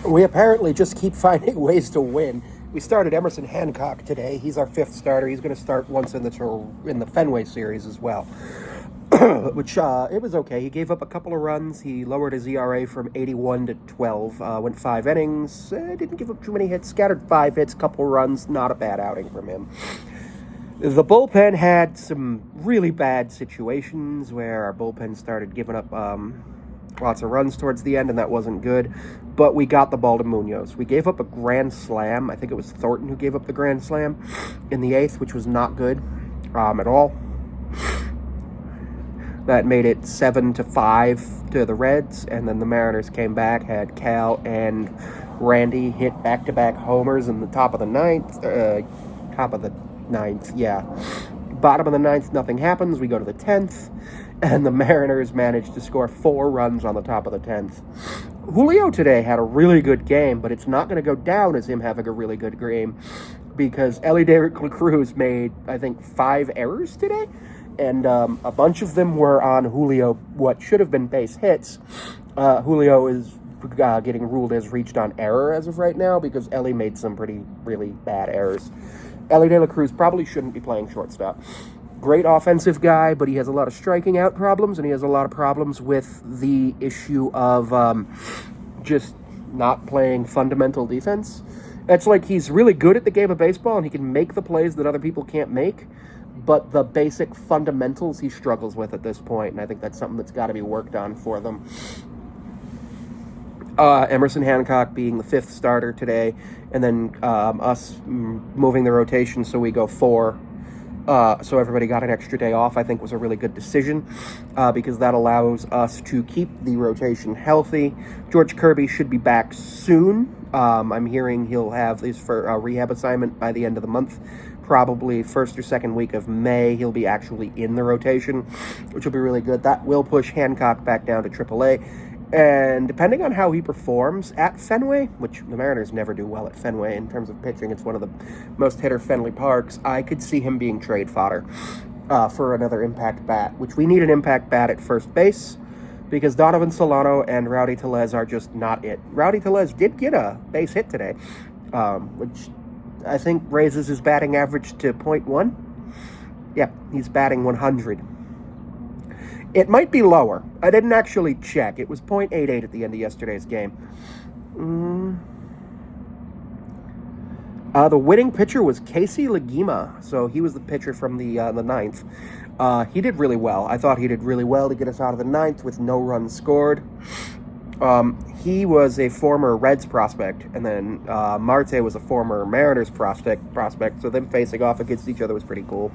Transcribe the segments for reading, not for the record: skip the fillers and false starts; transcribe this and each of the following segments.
We apparently just keep finding ways to win. We started Emerson Hancock today. He's our fifth starter. He's going to start once in the Fenway series as well, which it was okay. He gave up a couple of runs. He lowered his ERA from 81 to 12. Went 5 innings. Didn't give up too many hits. Scattered 5 hits, couple runs. Not a bad outing from him. The bullpen had some really bad situations where our bullpen started giving up lots of runs towards the end, and that wasn't good. But we got the ball to Munoz. We gave up a grand slam. I think it was Thornton who gave up the grand slam in the 8th, which was not good at all. That made it 7-5 to the Reds, and then the Mariners came back, had Cal and Randy hit back-to-back homers in the top of the ninth, yeah. Bottom of the 9th, nothing happens. We go to the 10th, and the Mariners managed to score 4 runs on the top of the 10th. Julio today had a really good game, but it's not going to go down as him having a really good game because Elly De La Cruz made, I think, 5 errors today, and a bunch of them were on Julio, what should have been base hits. Julio is getting ruled as reached on error as of right now because Elly made some really bad errors. Elly De La Cruz probably shouldn't be playing shortstop. Great offensive guy, but he has a lot of striking out problems, and he has a lot of problems with the issue of just not playing fundamental defense. It's like he's really good at the game of baseball, and he can make the plays that other people can't make, but the basic fundamentals he struggles with at this point, and I think that's something that's got to be worked on for them. Emerson Hancock being the 5th starter today, and then us moving the rotation so we go 4. So everybody got an extra day off, I think was a really good decision because that allows us to keep the rotation healthy. George Kirby should be back soon. I'm hearing he'll have his rehab assignment by the end of the month. Probably first or second week of May, he'll be actually in the rotation, which will be really good. That will push Hancock back down to AAA. And depending on how he performs at Fenway, which the Mariners never do well at Fenway in terms of pitching, it's one of the most hitter-friendly parks, I could see him being trade fodder for another impact bat, which we need an impact bat at first base because Donovan Solano and Rowdy Tellez are just not it. Rowdy Tellez did get a base hit today, which I think raises his batting average to .1. Yeah, he's batting 100. It might be lower. I didn't actually check. It was .88 at the end of yesterday's game. The winning pitcher was Casey Legima, so he was the pitcher from the 9th. He did really well. I thought he did really well to get us out of the 9th with no runs scored. He was a former Reds prospect, and then Marte was a former Mariners prospect, so them facing off against each other was pretty cool.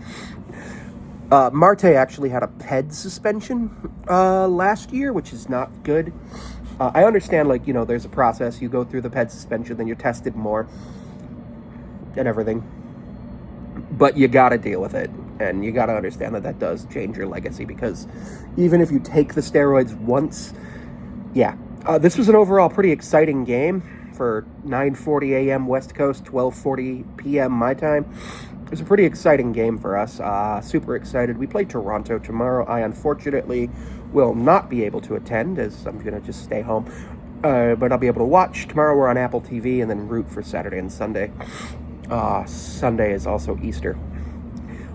Marte actually had a PED suspension last year, which is not good. I understand, there's a process. You go through the PED suspension, then you're tested more and everything. But you got to deal with it, and you got to understand that does change your legacy, because even if you take the steroids once, this was an overall pretty exciting game for 9:40 a.m. West Coast, 12:40 p.m. my time. It was a pretty exciting game for us. Super excited. We play Toronto tomorrow. I unfortunately will not be able to attend as I'm going to just stay home. But I'll be able to watch. Tomorrow we're on Apple TV and then root for Saturday and Sunday. Sunday is also Easter.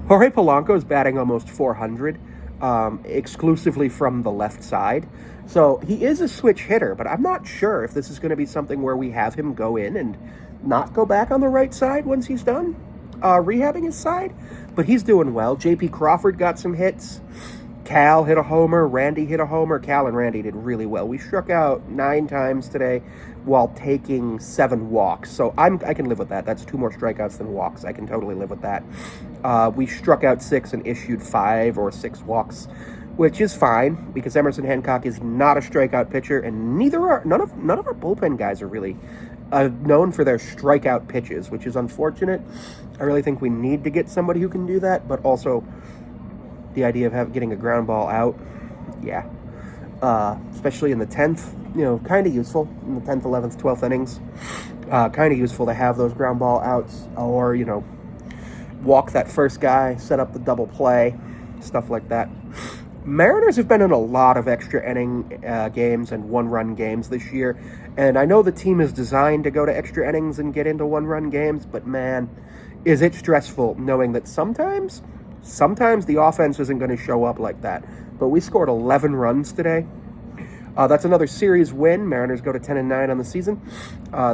Jorge Polanco is batting almost 400, exclusively from the left side. So he is a switch hitter, but I'm not sure if this is going to be something where we have him go in and not go back on the right side once he's done rehabbing his side, but he's doing well. J.P. Crawford got some hits. Cal hit a homer. Randy hit a homer. Cal and Randy did really well. We struck out 9 times today while taking 7 walks. So I can live with that. That's 2 more strikeouts than walks. I can totally live with that. We struck out 6 and issued 5 or 6 walks, which is fine because Emerson Hancock is not a strikeout pitcher, and none of our bullpen guys are really known for their strikeout pitches, which is unfortunate. I really think we need to get somebody who can do that, but also the idea of getting a ground ball out, especially in the 10th, kind of useful in the 10th, 11th, 12th innings. Kind of useful to have those ground ball outs, or walk that first guy, set up the double play, stuff like that. Mariners have been in a lot of extra inning games and one-run games this year, and I know the team is designed to go to extra innings and get into one-run games, but man, is it stressful knowing that sometimes the offense isn't going to show up like that. But we scored 11 runs today. That's another series win. Mariners go to 10-9 on the season.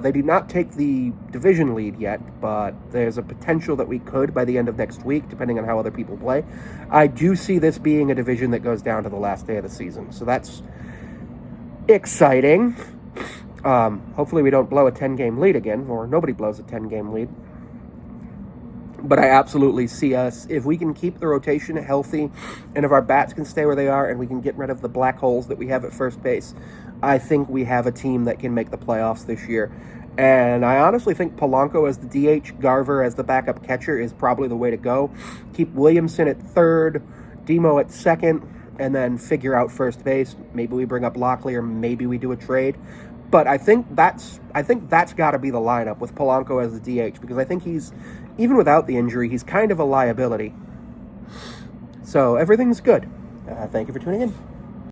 They do not take the division lead yet, but there's a potential that we could by the end of next week, depending on how other people play. I do see this being a division that goes down to the last day of the season, so that's exciting. Hopefully we don't blow a 10-game lead again, or nobody blows a 10-game lead. But I absolutely see us, if we can keep the rotation healthy, and if our bats can stay where they are, and we can get rid of the black holes that we have at first base, I think we have a team that can make the playoffs this year. And I honestly think Polanco as the DH, Garver as the backup catcher is probably the way to go. Keep Williamson at third, Demo at second, and then figure out first base. Maybe we bring up Lockley, or maybe we do a trade. But I think that's got to be the lineup with Polanco as the DH, because I think he's, even without the injury, he's kind of a liability. So everything's good. Thank you for tuning in.